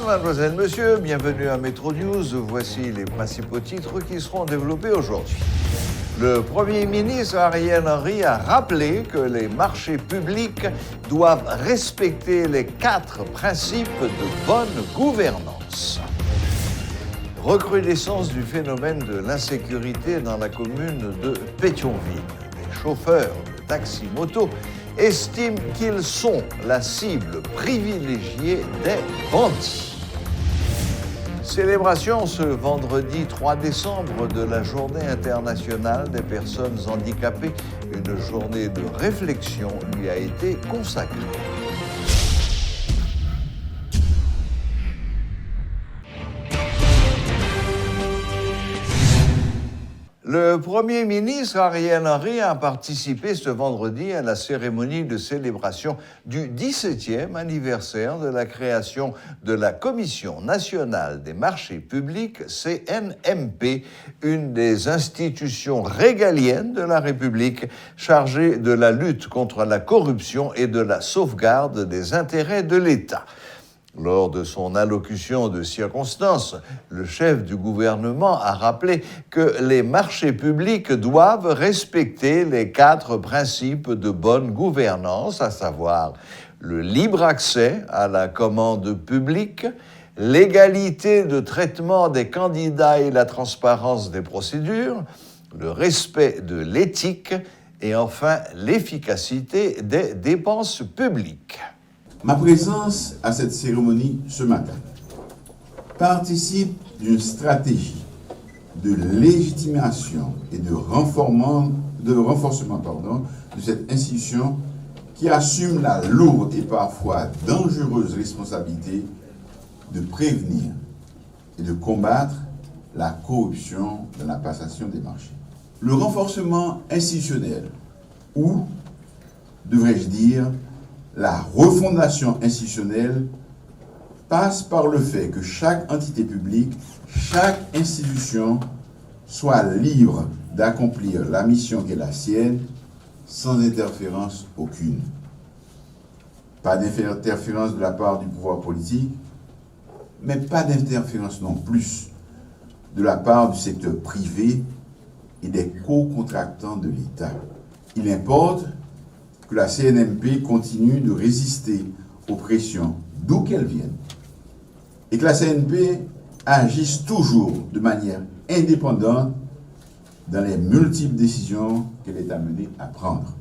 mademoiselles, messieurs, bienvenue à Métro News. Voici les principaux titres qui seront développés aujourd'hui. Le Premier ministre Ariel Henry a rappelé que les marchés publics doivent respecter les 4 principes de bonne gouvernance. Recrudescence du phénomène de l'insécurité dans la commune de Pétionville. Les chauffeurs de taxi-moto estiment qu'ils sont la cible privilégiée des bandits. Célébration ce vendredi 3 décembre de la Journée internationale des personnes handicapées. Une journée de réflexion lui a été consacrée. Le Premier ministre Ariel Henry a participé ce vendredi à la cérémonie de célébration du 17e anniversaire de la création de la Commission nationale des marchés publics, CNMP, une des institutions régaliennes de la République chargée de la lutte contre la corruption et de la sauvegarde des intérêts de l'État. Lors de son allocution de circonstance, le chef du gouvernement a rappelé que les marchés publics doivent respecter les 4 principes de bonne gouvernance, à savoir le libre accès à la commande publique, l'égalité de traitement des candidats et la transparence des procédures, le respect de l'éthique et enfin l'efficacité des dépenses publiques. Ma présence à cette cérémonie ce matin participe d'une stratégie de légitimation et de renforcement de cette institution qui assume la lourde et parfois dangereuse responsabilité de prévenir et de combattre la corruption dans la passation des marchés. Le renforcement institutionnel, ou, devrais-je dire, la refondation institutionnelle passe par le fait que chaque entité publique, chaque institution soit libre d'accomplir la mission qui est la sienne sans interférence aucune. Pas d'interférence de la part du pouvoir politique, mais pas d'interférence non plus de la part du secteur privé et des co-contractants de l'État. Il importe que la CNMP continue de résister aux pressions d'où qu'elles viennent et que la CNMP agisse toujours de manière indépendante dans les multiples décisions qu'elle est amenée à prendre.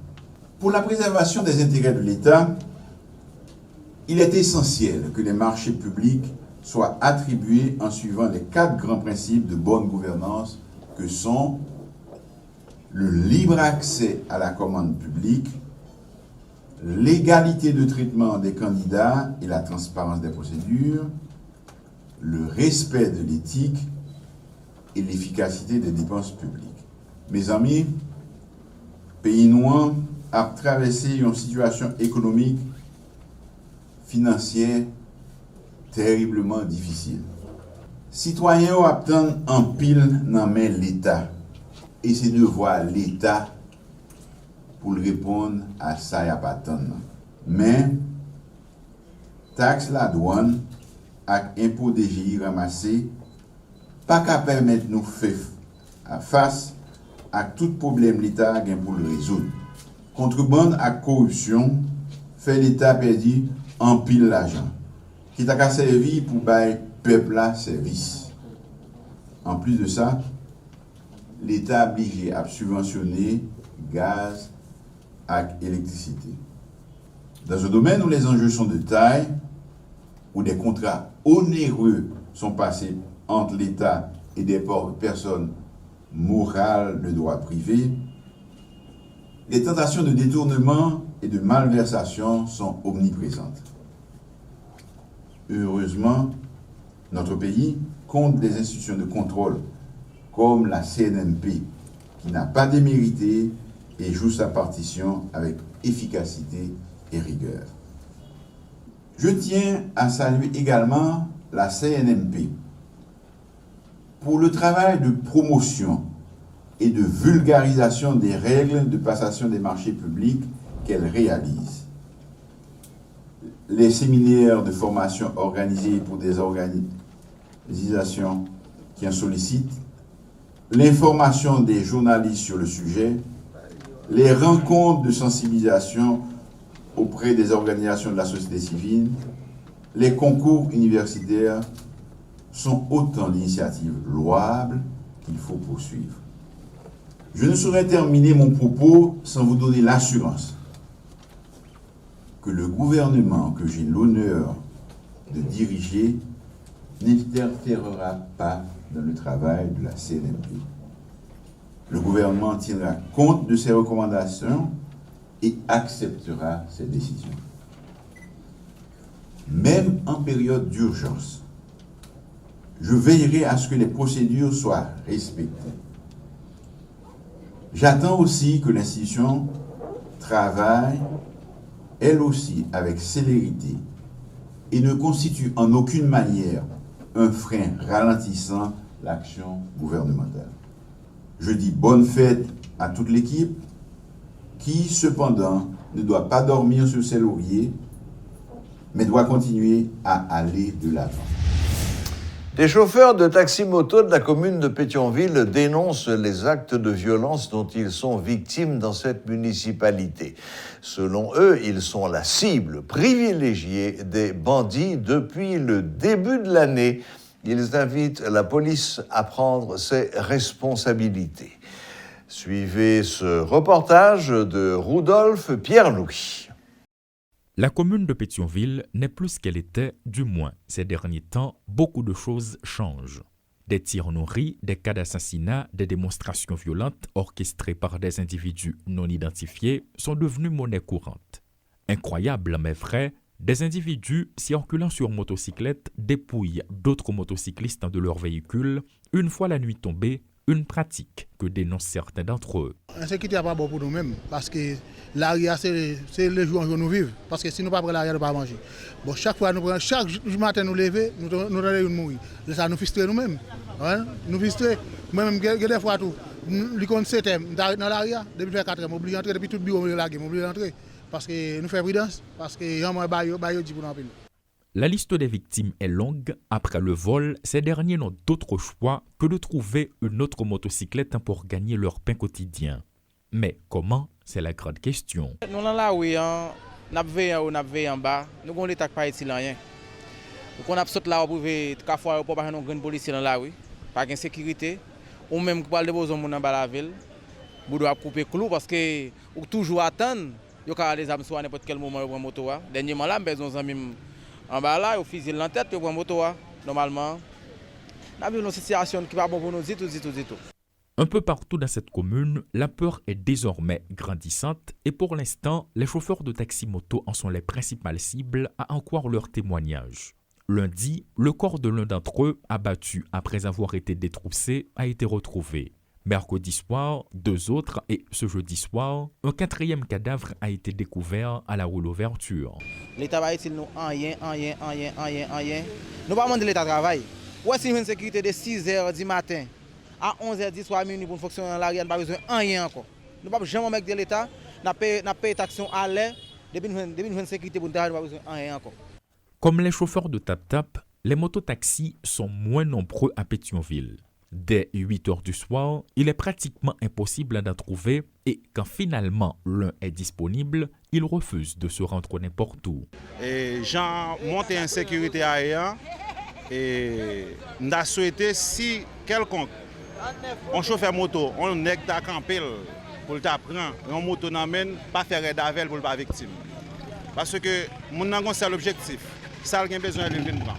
Pour la préservation des intérêts de l'État, il est essentiel que les marchés publics soient attribués en suivant les 4 grands principes de bonne gouvernance que sont le libre accès à la commande publique, l'égalité de traitement des candidats et la transparence des procédures, le respect de l'éthique et l'efficacité des dépenses publiques. Mes amis, pays noir a traversé une situation économique, financière terriblement difficile. Citoyens obtiennent en pile dans main l'État et c'est de voir l'État pour répondre à ça, il n'y a pas de temps. Mais, taxe la douane et impôt DGI ramassé, pas qu'à permettre nous faire face à tout problème l'État a pour le résoudre. Contrebande à corruption, fait l'État perdu en pile l'argent, qui t'a qu'à servir pour bailler peuple là service. En plus de ça, l'État obligé à subventionner gaz, avec électricité. Dans un domaine où les enjeux sont de taille, où des contrats onéreux sont passés entre l'État et des personnes morales de droit privé, les tentations de détournement et de malversation sont omniprésentes. Heureusement, notre pays compte des institutions de contrôle comme la CNMP, qui n'a pas démérité et joue sa partition avec efficacité et rigueur. Je tiens à saluer également la CNMP pour le travail de promotion et de vulgarisation des règles de passation des marchés publics qu'elle réalise. les séminaires de formation organisés pour des organisations qui en sollicitent, l'information des journalistes sur le sujet, les rencontres de sensibilisation auprès des organisations de la société civile, les concours universitaires sont autant d'initiatives louables qu'il faut poursuivre. Je ne saurais terminer mon propos sans vous donner l'assurance que le gouvernement que j'ai l'honneur de diriger n'interférera pas dans le travail de la CNMP. Le gouvernement tiendra compte de ces recommandations et acceptera ces décisions. Même en période d'urgence, je veillerai à ce que les procédures soient respectées. J'attends aussi que l'institution travaille, elle aussi, avec célérité et ne constitue en aucune manière un frein ralentissant l'action gouvernementale. Je dis bonne fête à toute l'équipe qui, cependant, ne doit pas dormir sur ses lauriers, mais doit continuer à aller de l'avant. Des chauffeurs de taxi-moto de la commune de Pétionville dénoncent les actes de violence dont ils sont victimes dans cette municipalité. Selon eux, ils sont la cible privilégiée des bandits depuis le début de l'année. Ils invitent la police à prendre ses responsabilités. Suivez ce reportage de Rudolf Pierre-Louis. La commune de Pétionville n'est plus ce qu'elle était, du moins ces derniers temps, beaucoup de choses changent. Des tirs nourris, des cas d'assassinat, des démonstrations violentes orchestrées par des individus non identifiés sont devenus monnaie courante. Incroyable mais vrai, des individus circulant sur motocyclette dépouillent d'autres motocyclistes de leurs véhicules une fois la nuit tombée, une pratique que dénoncent certains d'entre eux. L'insécurité n'est pas bon pour nous-mêmes parce que l'arrière, c'est les jours où nous vivons. Parce que si nous ne prenons pas l'arrière, nous ne pouvons pas manger. Bon, chaque fois, chaque matin, nous lever, nous allons mourir. Ça nous frustre nous-mêmes. Hein? Nous frustre. Moi-même, des fois, tout. Nous compte 7 ans, dans l'arrière, depuis 4 ans, m'oublie d'entrer, depuis tout le bureau, m'oublie d'entrer. Parce que nous faisons prudence, parce que nous avons dit pour nous. La liste des victimes est longue. Après le vol, ces derniers n'ont d'autre choix que de trouver une autre motocyclette pour gagner leur pain quotidien. Mais comment? C'est la grande question. Nous sommes là, oui, nous veillons en bas, nous avons l'État qui pas ici rien. Nous avons sauté là pour voir pour pas une grande police là, oui, pas de sécurité. Ou même pour aller déposer mon dans la ville, vous devez couper clou parce que ou toujours attendre, il y a des âmes soit à n'importe quel moment pour moto. Dernièrement là, besoin d'amis en bas là, au fusil en tête pour moto normalement. Nous avons une situation qui va bon pour nous tout. Un peu partout dans cette commune, la peur est désormais grandissante et pour l'instant, les chauffeurs de taxi-moto en sont les principales cibles à en croire leurs témoignages. Lundi, le corps de l'un d'entre eux, abattu après avoir été détroussé, a été retrouvé. Mercredi soir, 2 autres et ce jeudi soir, un 4e cadavre a été découvert à la roue d'ouverture. L'État va être nous rien. Nous pas demander l'État travail. Ouais, si une sécurité de 6h du matin à 11h10 soit minuit pour fonctionner dans l'arrière, nous pas besoin de rien encore. Nous pas jamais mettre de l'État, n'a payé taxation à l'air, depuis une sécurité pour nous pas besoin de rien encore. Comme les chauffeurs de tap-tap, les mototaxis sont moins nombreux à Pétionville. Dès 8h du soir, il est pratiquement impossible d'en trouver et quand finalement l'un est disponible, il refuse de se rendre n'importe où. J'en monte en sécurité aérienne et nous avons souhaité si quelconque, on chauffeur moto, on est à camper pour t'apprendre, on moto n'amène pas faire d'avel pour pas victime. Parce que mon avons c'est l'objectif, ça a besoin de venir prendre.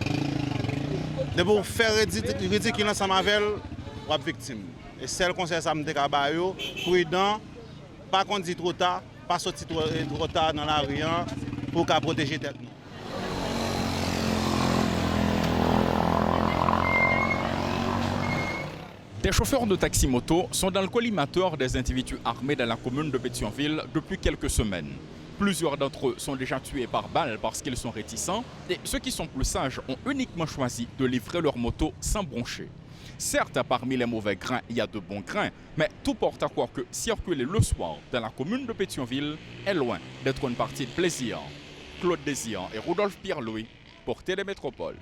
De pour faire ridicule ensemble avec la victime. Et c'est le conseil ça me décabayo, prudent, pas conduire trop tard, pas sortir trop tard dans la rue pour protéger tête. Des chauffeurs de taxi-moto sont dans le collimateur des individus armés dans la commune de Pétionville depuis quelques semaines. Plusieurs d'entre eux sont déjà tués par balle parce qu'ils sont réticents et ceux qui sont plus sages ont uniquement choisi de livrer leur moto sans broncher. Certes, parmi les mauvais grains, il y a de bons grains, mais tout porte à croire que circuler le soir dans la commune de Pétionville est loin d'être une partie de plaisir. Claude Désir et Rudolph Pierre-Louis pour Télémétropole.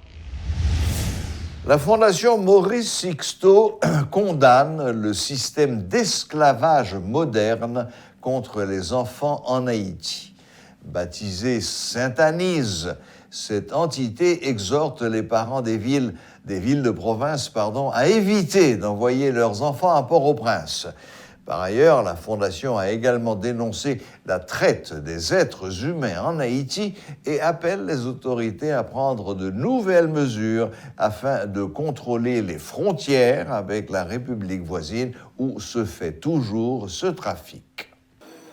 La Fondation Maurice Sixto condamne le système d'esclavage moderne contre les enfants en Haïti. Baptisée Sainte-Anise, cette entité exhorte les parents des villes de province, à éviter d'envoyer leurs enfants à Port-au-Prince. Par ailleurs, la Fondation a également dénoncé la traite des êtres humains en Haïti et appelle les autorités à prendre de nouvelles mesures afin de contrôler les frontières avec la République voisine où se fait toujours ce trafic.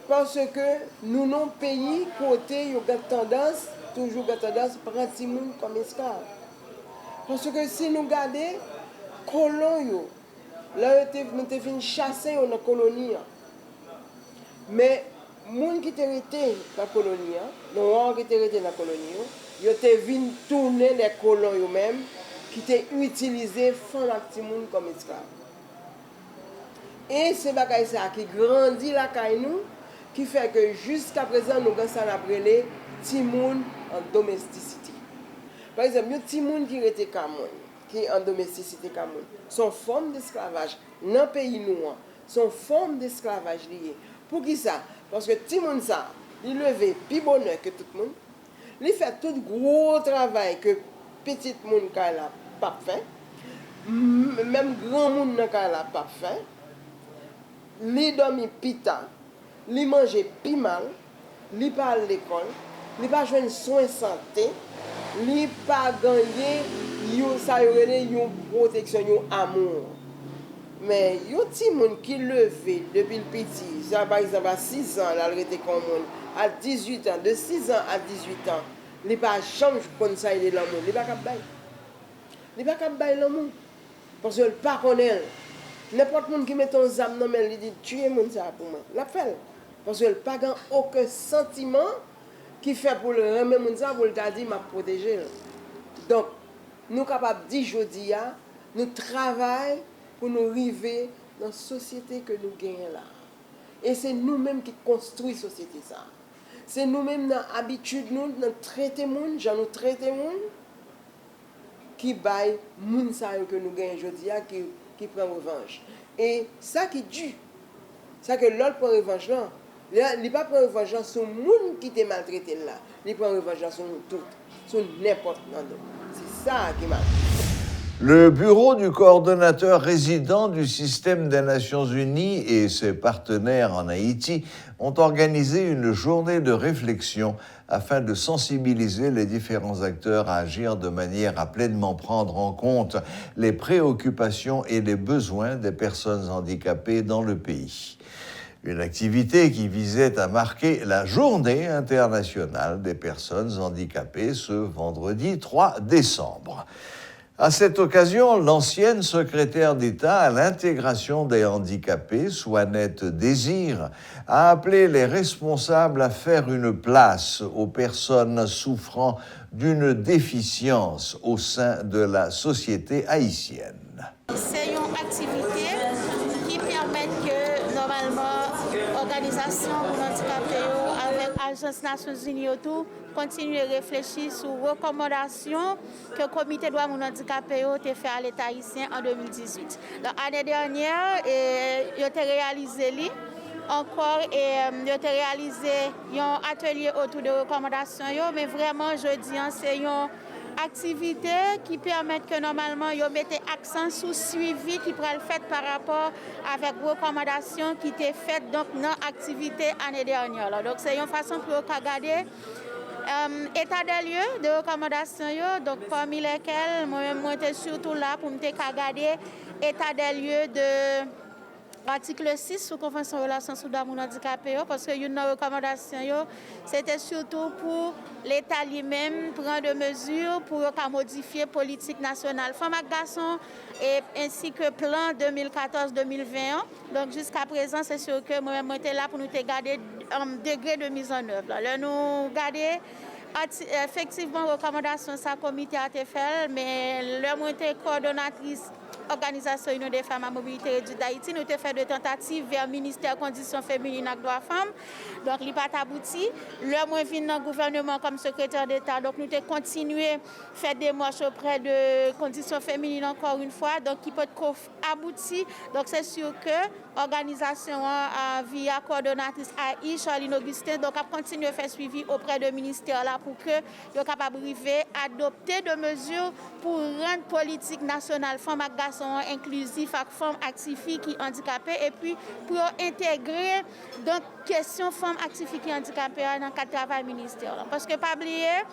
Parce que nous, non pays, côté, il y a tendance, toujours tendance, à prendre les gens comme esclaves. Parce que si nous regardons, colons, là, nous avons chassé dans la colonie. Mais les gens qui étaient restés dans la colonie, les Noirs qui étaient restés dans la colonie, ils étaient venus tourner les colons eux-mêmes, qui étaient utilisés pour faire les gens comme esclaves. Et c'est ça qui grandit la nous, qui fait que jusqu'à présent, nous avons appelé Timoun en domesticité. Par exemple, il y a Timoun qui était Cameroun, qui est en domesticité Cameroun, sont forme d'esclavage dans le pays noir, sont forme d'esclavage liée. Pour qui ça? Parce que Timoun ça, il levait plus bonheur que tout le monde, il fait tout gros travail que petit monde n'a pas fait, même grand monde n'a pas fait, il dormit pita, il mangeait plus mal, il pas à l'école, il pas jouer soins santé, il pas gagner une protection, un amour. Mais il y a des gens qui levé depuis le petit, par exemple à 6 ans, il était comme à 18 ans, de 6 ans à 18 ans, il n'a pas changé comme ça, il est l'amour, il n'est pas capable. Il n'est pas capable l'amour. Parce qu'il ne pas connaît. N'importe qui met ton âme dans il dit tuer mon ça pour moi. La fait. Parce qu'il n'a pas aucun sentiment qui fait pour le remettre mon ça pour le dire m'a protégé. Donc nous sommes capables de dire aujourd'hui, nous travaillons pour nous arriver dans la société que nous gagnons là. Et c'est nous-mêmes qui construisons la société ça. C'est nous-mêmes dans l'habitude nous dans traiter monde, genre nous traiter monde qui baille moun ça que nous gagnons aujourd'hui qui prend revanche. Et ça qui dû, ça que l'autre prend revanche là, il pas prend revanche sur moun qui t'a maltraité là, il prend revanche sur nous toutes, sur n'importe qui. C'est ça qui m'a. Le bureau du coordonnateur résident du système des Nations Unies et ses partenaires en Haïti ont organisé une journée de réflexion afin de sensibiliser les différents acteurs à agir de manière à pleinement prendre en compte les préoccupations et les besoins des personnes handicapées dans le pays. Une activité qui visait à marquer la Journée internationale des personnes handicapées ce vendredi 3 décembre. À cette occasion, l'ancienne secrétaire d'État à l'intégration des handicapés, Swanette Désir, a appelé les responsables à faire une place aux personnes souffrant d'une déficience au sein de la société haïtienne. C'est une activité qui permet que, normalement, l'organisation pour handicapés avec l'Agence des Nations Unies autour continuer à réfléchir sur les recommandations que le comité droit des handicapés a fait à l'État haïtien en 2018. L'année dernière, il a réalisé encore il a réalisé un atelier autour de recommandations, mais vraiment, je dis, c'est une activité qui permet que normalement, ils mettent accent sur le suivi qui pourrait être fait par rapport avec les recommandations qui étaient faites dans l'activité l'année dernière. Donc, c'est une façon pour regarder état des lieux de recommandations, donc parmi lesquels moi-même j'étais surtout là pour me regarder état des lieux de l'article 6 sous Convention de relations sous les handicapés, parce que une recommandation c'était surtout pour l'État lui-même prendre des mesures pour modifier la politique nationale femmes et garçons ainsi que plan 2014-2021. Donc jusqu'à présent, c'est sûr que moi-même j'étais là pour nous regarder degré de mise en œuvre. Là, nous regarder effectivement recommandation ça comité a été fait, mais le moi j'étais coordonnatrice organisation Union des femmes à mobilité réduite d'Haïti, nous avons fait des tentatives vers le ministère Conditions féminines et droits femmes. Donc, il n'a pas abouti. Le moins venu dans le gouvernement comme secrétaire d'État, donc nous avons continué à faire des démarches auprès de Conditions féminines encore une fois, donc qui peut aboutir. Donc, c'est sûr que l'organisation via coordonnatrice AI, Charline Augustin, donc a continué à faire suivi auprès du ministère là pour que soient capables d'adopter des mesures pour rendre politique nationale femmes et garçons inclusifs et femmes actives qui handicapées et puis pour intégrer donc question femmes actives qui handicapées dans le cadre du travail ministériel. Parce que pas oublier,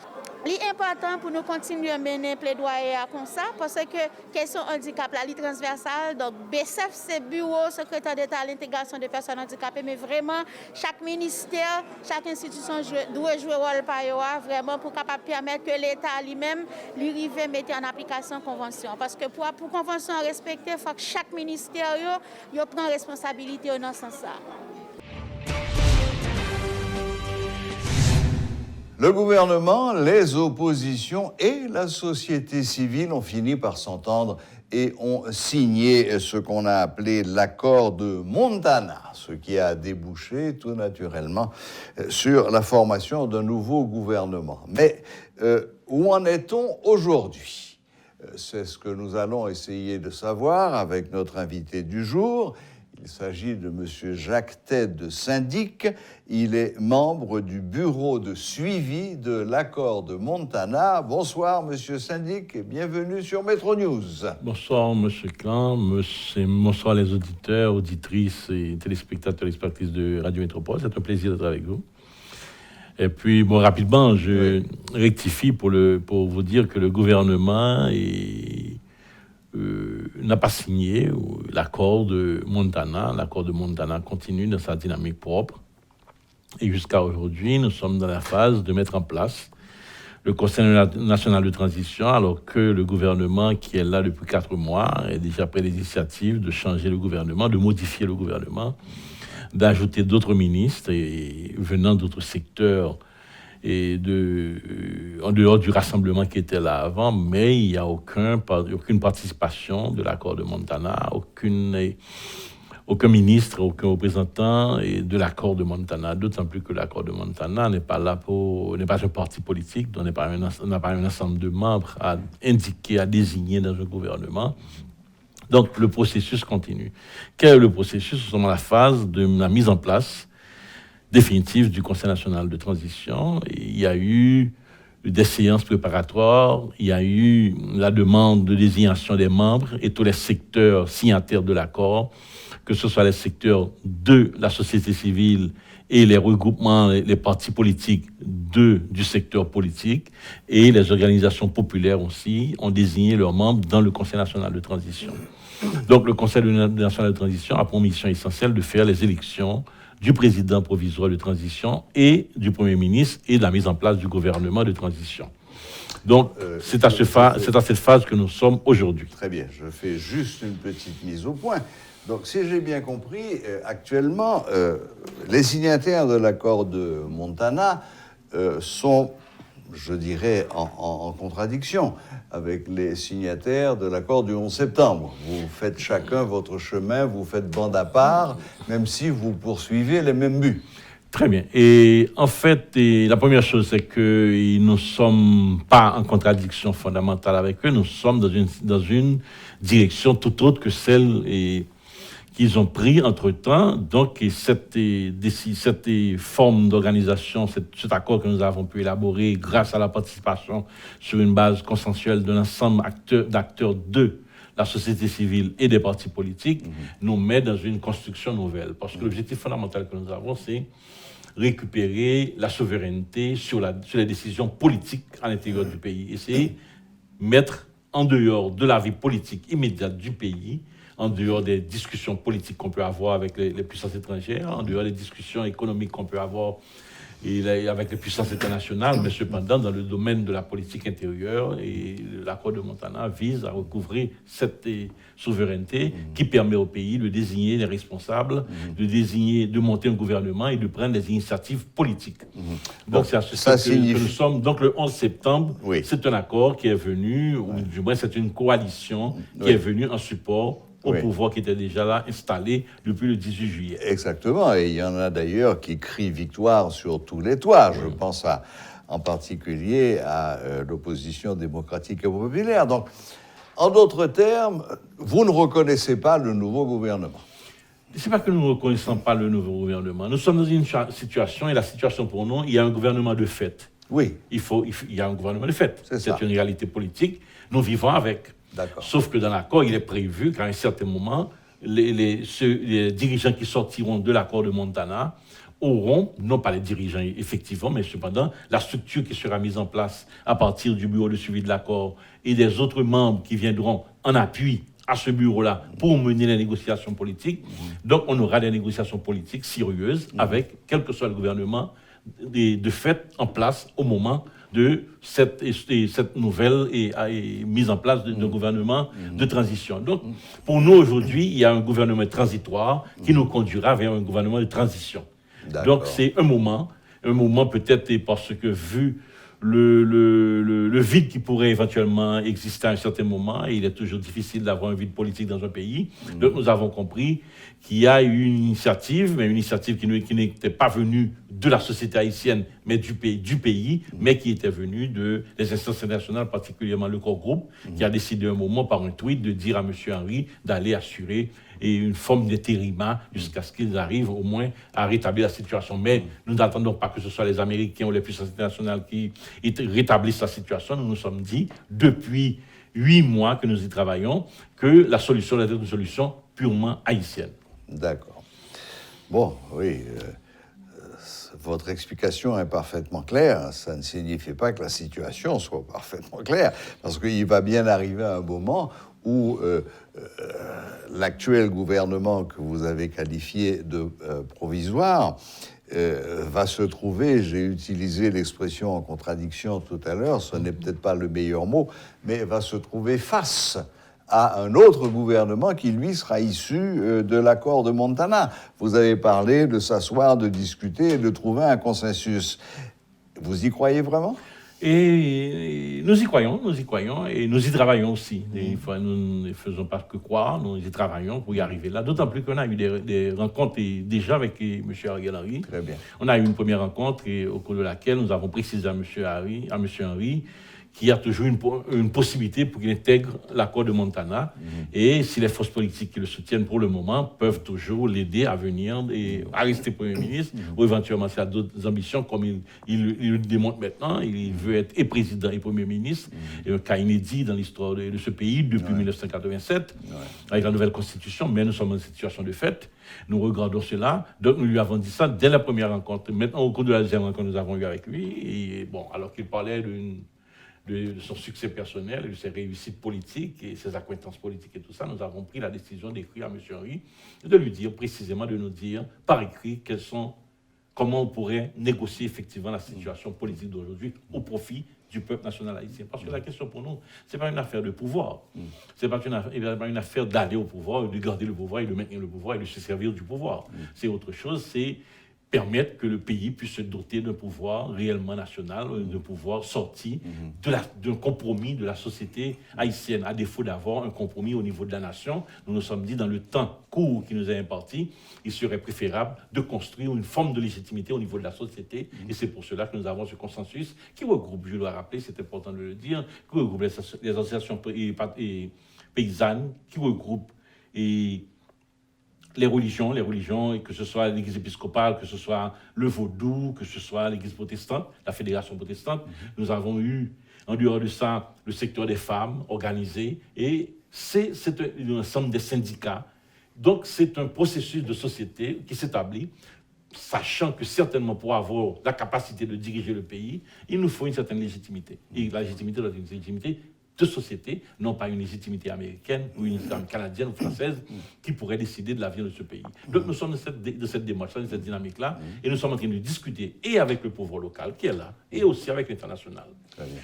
l'important pour nous continuer à mener plaidoyer comme ça parce que question handicap là, est transversale. Donc BCF c'est bureau secrétaire d'État à l'intégration des personnes handicapées, mais vraiment chaque ministère, chaque institution doit jouer rôle par eux vraiment pour capable permettre que l'État lui-même lui arrive mettre en application la convention. Parce que pour convention respecter, il faut que chaque ministère prenne responsabilité dans ce sens-là. Le gouvernement, les oppositions et la société civile ont fini par s'entendre et ont signé ce qu'on a appelé l'accord de Montana, ce qui a débouché tout naturellement sur la formation d'un nouveau gouvernement. Mais où en est-on aujourd'hui? C'est ce que nous allons essayer de savoir avec notre invité du jour. Il s'agit de M. Jacques Ted de Syndic. Il est membre du bureau de suivi de l'accord de Montana. Bonsoir, M. Syndic, et bienvenue sur Métro News. Bonsoir, M. Clan. Bonsoir les auditeurs, auditrices et téléspectateurs, téléspectatrices de Radio Métropole. C'est un plaisir d'être avec vous. Et puis, rapidement, je rectifie pour vous dire que le gouvernement n'a pas signé l'accord de Montana. L'accord de Montana continue dans sa dynamique propre. Et jusqu'à aujourd'hui, nous sommes dans la phase de mettre en place le Conseil national de transition, alors que le gouvernement qui est là depuis 4 mois est déjà pris l'initiative de changer le gouvernement, de modifier le gouvernement, d'ajouter d'autres ministres venant d'autres secteurs et en dehors du rassemblement qui était là avant, mais il n'y a aucune participation de l'accord de Montana, aucun ministre, aucun représentant de l'accord de Montana, d'autant plus que l'accord de Montana n'est pas un parti politique, donc n'a pas un ensemble de membres à indiquer, à désigner dans un gouvernement. Donc le processus continue. Quel est le processus? Nous sommes dans la phase de la mise en place définitive du Conseil national de transition. Il y a eu des séances préparatoires, il y a eu la demande de désignation des membres et tous les secteurs signataires de l'accord, que ce soit les secteurs de la société civile et les regroupements, les partis politiques du secteur politique et les organisations populaires aussi ont désigné leurs membres dans le Conseil national de transition. Donc le Conseil national de transition a pour mission essentielle de faire les élections du président provisoire de transition et du Premier ministre et de la mise en place du gouvernement de transition. Donc, c'est à cette phase que nous sommes aujourd'hui. Très bien, je fais juste une petite mise au point. Donc, si j'ai bien compris, actuellement, les signataires de l'accord de Montana sont, je dirais, en contradiction avec les signataires de l'accord du 11 septembre. Vous faites chacun votre chemin, vous faites bande à part, même si vous poursuivez les mêmes buts. Très bien. Et en fait, la première chose, c'est que nous ne sommes pas en contradiction fondamentale avec eux, nous sommes dans une direction tout autre que celle qu'ils ont pris entre-temps. Donc, cette forme d'organisation, cet accord que nous avons pu élaborer grâce à la participation sur une base consensuelle de l'ensemble d'acteurs de la société civile et des partis politiques, nous met dans une construction nouvelle. Parce que l'objectif fondamental que nous avons, c'est récupérer la souveraineté sur les décisions politiques à l'intérieur du pays. Et c'est mettre en dehors de la vie politique immédiate du pays, en dehors des discussions politiques qu'on peut avoir avec les puissances étrangères, en dehors des discussions économiques qu'on peut avoir avec les puissances internationales, mais cependant dans le domaine de la politique intérieure, et l'accord de Montana vise à recouvrer cette souveraineté qui permet au pays de désigner les responsables, de monter un gouvernement et de prendre des initiatives politiques. Donc c'est à ce stade que nous sommes. Donc le 11 septembre, c'est un accord qui est venu, ou du moins c'est une coalition qui est venue en support au pouvoir qui était déjà là, installé depuis le 18 juillet. Exactement, et il y en a d'ailleurs qui crient victoire sur tous les toits. Je pense en particulier à l'opposition démocratique et populaire. Donc, en d'autres termes, vous ne reconnaissez pas le nouveau gouvernement. Ce n'est pas que nous ne reconnaissons pas le nouveau gouvernement. Nous sommes dans une situation, et la situation pour nous, il y a un gouvernement de fait. Oui. Il y a un gouvernement de fait. C'est une réalité politique. Nous vivons avec. Sauf que dans l'accord, il est prévu qu'à un certain moment, les dirigeants qui sortiront de l'accord de Montana auront, non pas les dirigeants effectivement, mais cependant la structure qui sera mise en place à partir du bureau de suivi de l'accord et des autres membres qui viendront en appui à ce bureau-là pour mener les négociations politiques. Donc on aura des négociations politiques sérieuses avec quel que soit le gouvernement de fait en place au moment de cette nouvelle mise en place d'un gouvernement de transition. Donc, pour nous, aujourd'hui, il y a un gouvernement transitoire qui nous conduira vers un gouvernement de transition. Donc, c'est un moment peut-être parce que vu le vide qui pourrait éventuellement exister à un certain moment, et il est toujours difficile d'avoir un vide politique dans un pays. Donc nous avons compris qu'il y a eu une initiative, mais une initiative qui n'était pas venue de la société haïtienne, mais du pays, mais qui était venue des instances internationales, particulièrement le corps groupe, qui a décidé un moment par un tweet de dire à M. Henry d'aller assurer une forme d'intérim jusqu'à ce qu'ils arrivent au moins à rétablir la situation. Mais nous n'attendons pas que ce soit les Américains ou les puissances internationales qui rétablissent la situation. Nous nous sommes dit, depuis 8 mois que nous y travaillons, que la solution doit être une solution purement haïtienne. D'accord. Bon, oui, votre explication est parfaitement claire. Ça ne signifie pas que la situation soit parfaitement claire, parce qu'il va bien arriver un moment où l'actuel gouvernement que vous avez qualifié de provisoire va se trouver, j'ai utilisé l'expression en contradiction tout à l'heure, ce n'est peut-être pas le meilleur mot, mais va se trouver face à un autre gouvernement qui, lui, sera issu de l'accord de Montana. Vous avez parlé de s'asseoir, de discuter et de trouver un consensus. Vous y croyez vraiment ? Et nous y croyons, et nous y travaillons aussi. Des fois, nous ne faisons pas que croire, nous y travaillons pour y arriver là. D'autant plus qu'on a eu des rencontres déjà avec M. Henry. Très bien. On a eu une première rencontre au cours de laquelle nous avons précisé à M. Henry qu'il y a toujours une possibilité pour qu'il intègre l'accord de Montana. Et si les forces politiques qui le soutiennent pour le moment peuvent toujours l'aider à venir et à rester Premier ministre, ou éventuellement s'il a d'autres ambitions, comme il le démontre maintenant, il veut être et président et Premier ministre, et un cas inédit dans l'histoire de ce pays depuis 1987, avec la nouvelle constitution, mais nous sommes dans une situation de fait. Nous regardons cela, donc nous lui avons dit ça dès la première rencontre. Maintenant, au cours de la deuxième rencontre que nous avons eue avec lui, et bon, alors qu'il parlait de son succès personnel, de ses réussites politiques et ses acquaintances politiques et tout ça, nous avons pris la décision d'écrire à M. Henry, de lui dire précisément, de nous dire par écrit comment on pourrait négocier effectivement la situation politique d'aujourd'hui au profit du peuple national haïtien. Parce que la question pour nous, ce n'est pas une affaire de pouvoir. Ce n'est pas une affaire d'aller au pouvoir, de garder le pouvoir et de maintenir le pouvoir et de se servir du pouvoir. C'est autre chose, c'est permettre que le pays puisse se doter d'un pouvoir réellement national, d'un pouvoir sorti d'un compromis de la société haïtienne. À défaut d'avoir un compromis au niveau de la nation, nous nous sommes dit, dans le temps court qui nous est imparti, il serait préférable de construire une forme de légitimité au niveau de la société. Et c'est pour cela que nous avons ce consensus qui regroupe, je dois rappeler, c'est important de le dire, qui regroupe les associations paysannes, qui regroupe les religions, que ce soit l'église épiscopale, que ce soit le vaudou, que ce soit l'église protestante, la fédération protestante. Nous avons eu, en dehors de ça, le secteur des femmes organisé, et c'est un ensemble des syndicats. Donc, c'est un processus de société qui s'établit, sachant que certainement pour avoir la capacité de diriger le pays, il nous faut une certaine légitimité. Et la légitimité doit être une légitimité de société, non pas une légitimité américaine ou une légitimité canadienne ou française qui pourrait décider de l'avenir de ce pays. Donc nous sommes de cette démarche, de cette dynamique-là, et nous sommes en train de discuter et avec le pouvoir local qui est là, et aussi avec l'international.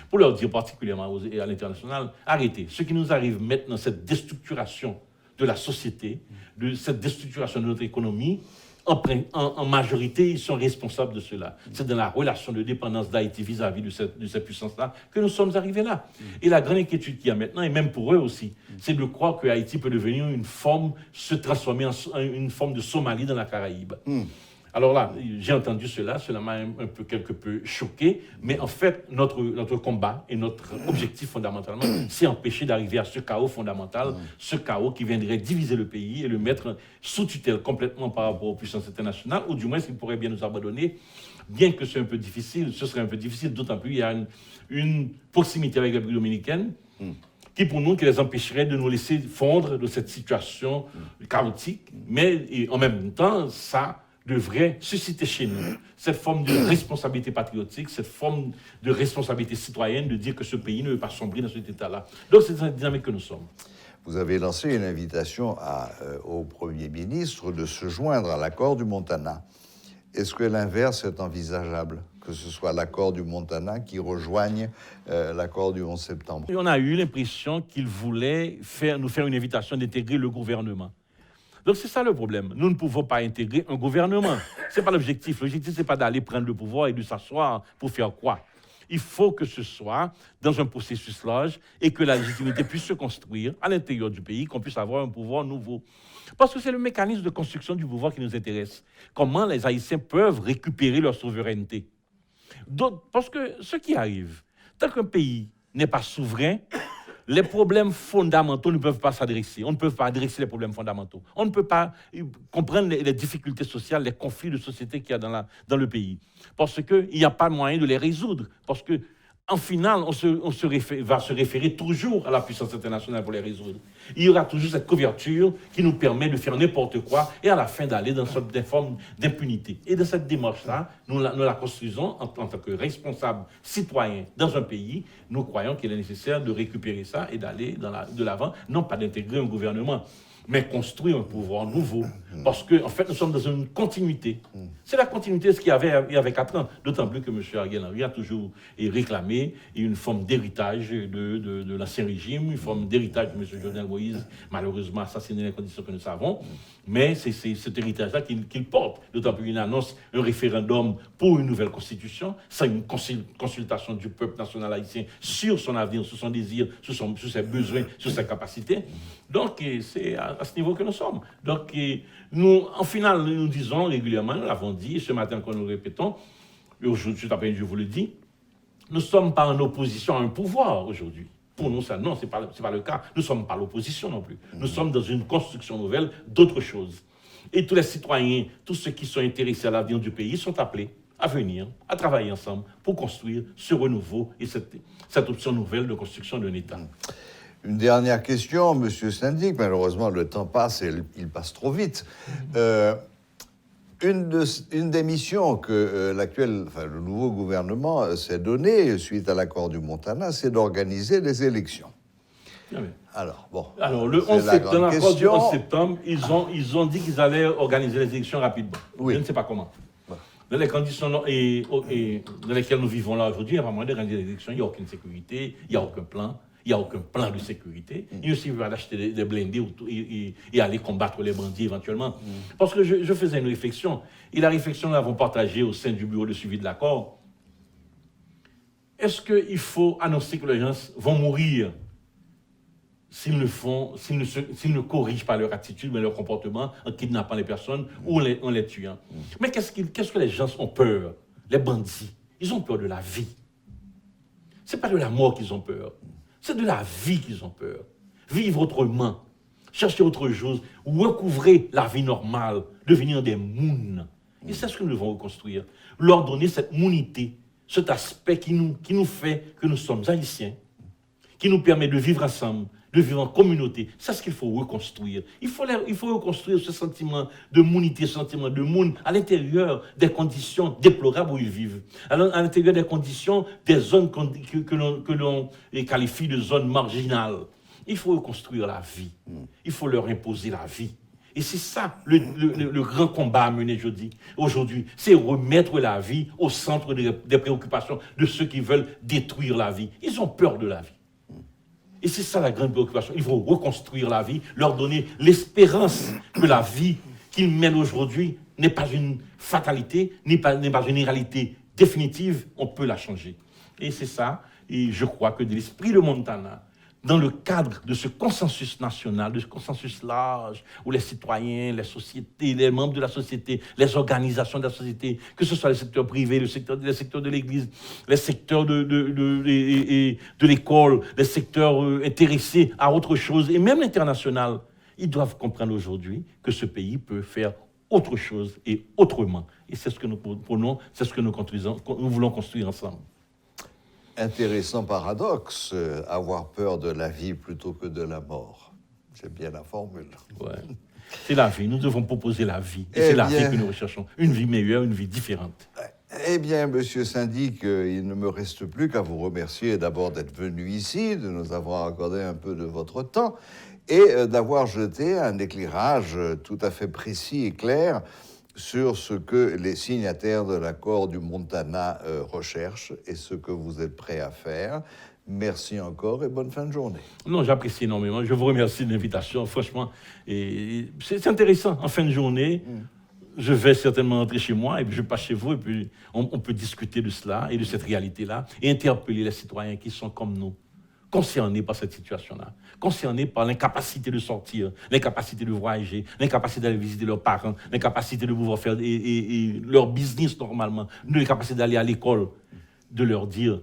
Pour leur dire particulièrement à l'international, arrêtez. Ce qui nous arrive maintenant, cette déstructuration de la société, de cette déstructuration de notre économie, en majorité, ils sont responsables de cela. C'est dans la relation de dépendance d'Haïti vis-à-vis de cette puissance-là que nous sommes arrivés là. Et la grande inquiétude qu'il y a maintenant, et même pour eux aussi, c'est de croire que Haïti peut devenir se transformer en une forme de Somalie dans la Caraïbe. Alors là, j'ai entendu cela m'a quelque peu choqué, mais en fait, notre combat et notre objectif fondamentalement, c'est empêcher d'arriver à ce chaos fondamental, ce chaos qui viendrait diviser le pays et le mettre sous tutelle complètement par rapport aux puissances internationales, ou du moins s'il pourrait bien nous abandonner, bien que ce serait un peu difficile, d'autant plus il y a une proximité avec la République dominicaine, qui pour nous, qui les empêcherait de nous laisser fondre de cette situation chaotique, mais en même temps, ça devrait susciter chez nous cette forme de responsabilité patriotique, cette forme de responsabilité citoyenne de dire que ce pays ne veut pas sombrer dans cet état-là. Donc c'est dans cette dynamique que nous sommes. Vous avez lancé une invitation au Premier ministre de se joindre à l'accord du Montana. Est-ce que l'inverse est envisageable, que ce soit l'accord du Montana qui rejoigne l'accord du 11 septembre? Et on a eu l'impression qu'il voulait nous faire une invitation d'intégrer le gouvernement. Donc c'est ça le problème. Nous ne pouvons pas intégrer un gouvernement. Ce n'est pas l'objectif. L'objectif, ce n'est pas d'aller prendre le pouvoir et de s'asseoir pour faire quoi. Il faut que ce soit dans un processus large et que la légitimité puisse se construire à l'intérieur du pays, qu'on puisse avoir un pouvoir nouveau. Parce que c'est le mécanisme de construction du pouvoir qui nous intéresse. Comment les Haïtiens peuvent récupérer leur souveraineté. Parce que ce qui arrive, tant qu'un pays n'est pas souverain, les problèmes fondamentaux ne peuvent pas s'adresser. On ne peut pas adresser les problèmes fondamentaux. On ne peut pas comprendre les difficultés sociales, les conflits de société qu'il y a dans le pays. Parce qu'il n'y a pas moyen de les résoudre. Parce qu'en final, on va se référer toujours à la puissance internationale pour les résoudre. Il y aura toujours cette couverture qui nous permet de faire n'importe quoi et à la fin d'aller dans des formes d'impunité. Et de cette démarche-là, nous la construisons en tant que responsables citoyens dans un pays. Nous croyons qu'il est nécessaire de récupérer ça et d'aller de l'avant, non pas d'intégrer un gouvernement, mais construire un pouvoir nouveau. Parce qu'en fait, nous sommes dans une continuité. C'est la continuité de ce qu'il y avait il y avait 4 ans. D'autant plus que M. Ariel Henry a toujours réclamé une forme d'héritage de l'ancien régime, une forme d'héritage de M. Jovenel Moïse, malheureusement assassiné dans les conditions que nous savons. Mais c'est cet héritage-là qu'il porte. D'autant plus qu'il annonce un référendum pour une nouvelle constitution, sans une consultation du peuple national haïtien sur son avenir, sur son désir, sur ses besoins, sur ses capacités. Donc, c'est à ce niveau que nous sommes. Donc, nous, en final, nous disons régulièrement, nous l'avons dit, ce matin quand nous le répétons, aujourd'hui, je vous le dis, nous ne sommes pas en opposition à un pouvoir aujourd'hui. Pour nous, ça, non, ce n'est pas le cas. Nous ne sommes pas l'opposition non plus. Nous sommes dans une construction nouvelle d'autre chose. Et tous les citoyens, tous ceux qui sont intéressés à l'avenir du pays sont appelés à venir, à travailler ensemble pour construire ce renouveau et cette option nouvelle de construction d'un État. Une dernière question, Monsieur Syndic. Malheureusement, le temps passe et il passe trop vite. Une des missions que le nouveau gouvernement s'est donnée suite à l'accord du Montana, c'est d'organiser les élections. Ah oui. Alors, le 11 septembre, dans l'accord du 11 septembre, ils ont dit qu'ils allaient organiser les élections rapidement. Oui. Je ne sais pas comment. Dans les conditions dans lesquelles nous vivons là aujourd'hui, il n'y a pas moyen d'organiser les élections. Il n'y a aucune sécurité, il n'y a aucun plan. Il n'y a aucun plan de sécurité. Il ne suffit pas d'acheter des blindés et aller combattre les bandits éventuellement. Parce que je faisais une réflexion, et la réflexion, nous l'avons partagée au sein du bureau de suivi de l'accord. Est-ce qu'il faut annoncer que les gens vont mourir s'ils ne corrigent pas leur attitude, mais leur comportement, en kidnappant les personnes ou en les tuant? Mais qu'est-ce que les gens ont peur? Les bandits, ils ont peur de la vie. Ce n'est pas de la mort qu'ils ont peur. C'est de la vie qu'ils ont peur. Vivre autrement, chercher autre chose, recouvrer la vie normale, devenir des mounes. Et c'est ce que nous devons reconstruire. Leur donner cette mounité, cet aspect qui nous fait que nous sommes haïtiens, qui nous permet de vivre ensemble, de vivre en communauté. C'est ce qu'il faut reconstruire. Il faut reconstruire ce sentiment de monité, ce sentiment de monde à l'intérieur des conditions déplorables où ils vivent. À l'intérieur des conditions des zones que l'on qualifie de zones marginales. Il faut reconstruire la vie. Il faut leur imposer la vie. Et c'est ça le grand combat à mener aujourd'hui. C'est remettre la vie au centre des préoccupations de ceux qui veulent détruire la vie. Ils ont peur de la vie. Et c'est ça la grande préoccupation. Il faut reconstruire la vie, leur donner l'espérance que la vie qu'ils mènent aujourd'hui n'est pas une fatalité, n'est pas une réalité définitive. On peut la changer. Et c'est ça. Et je crois que de l'esprit de Montana, dans le cadre de ce consensus national, de ce consensus large, où les citoyens, les sociétés, les membres de la société, les organisations de la société, que ce soit le secteur privé, les secteurs de l'Église, les secteurs de l'école, les secteurs intéressés à autre chose, et même l'international, ils doivent comprendre aujourd'hui que ce pays peut faire autre chose et autrement. Et c'est ce que nous prenons, c'est ce que nous voulons construire ensemble. Intéressant paradoxe, avoir peur de la vie plutôt que de la mort. C'est bien la formule. Ouais. C'est la vie, nous devons proposer la vie. Et c'est la vie que nous recherchons. Une vie meilleure, une vie différente. Eh bien, monsieur Syndic, il ne me reste plus qu'à vous remercier d'abord d'être venu ici, de nous avoir accordé un peu de votre temps et d'avoir jeté un éclairage tout à fait précis et clair sur ce que les signataires de l'accord du Montana recherchent et ce que vous êtes prêts à faire. Merci encore et bonne fin de journée. Non, j'apprécie énormément. Je vous remercie de l'invitation. Franchement, et c'est intéressant. En fin de journée, je vais certainement rentrer chez moi et puis je passe chez vous et puis on peut discuter de cela et de cette réalité-là et interpeller les citoyens qui sont comme nous, concernés par cette situation-là, concernés par l'incapacité de sortir, l'incapacité de voyager, l'incapacité d'aller visiter leurs parents, l'incapacité de pouvoir faire leur business normalement, l'incapacité d'aller à l'école, de leur dire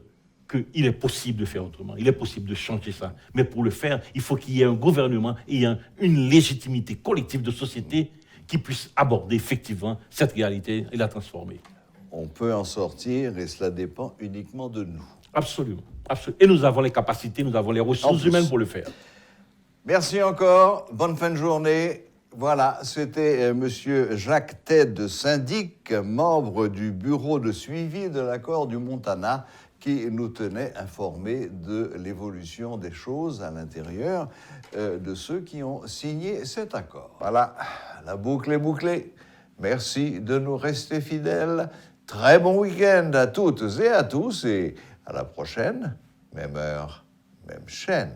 qu'il est possible de faire autrement, il est possible de changer ça. Mais pour le faire, il faut qu'il y ait un gouvernement et une légitimité collective de société qui puisse aborder effectivement cette réalité et la transformer. On peut en sortir et cela dépend uniquement de nous. Absolument. Et nous avons les capacités, nous avons les ressources humaines pour le faire. Merci encore. Bonne fin de journée. Voilà, c'était monsieur Jacques Ted Syndic, membre du bureau de suivi de l'accord du Montana, qui nous tenait informés de l'évolution des choses à l'intérieur de ceux qui ont signé cet accord. Voilà, la boucle est bouclée. Merci de nous rester fidèles. Très bon week-end à toutes et à tous et à la prochaine, même heure, même chaîne.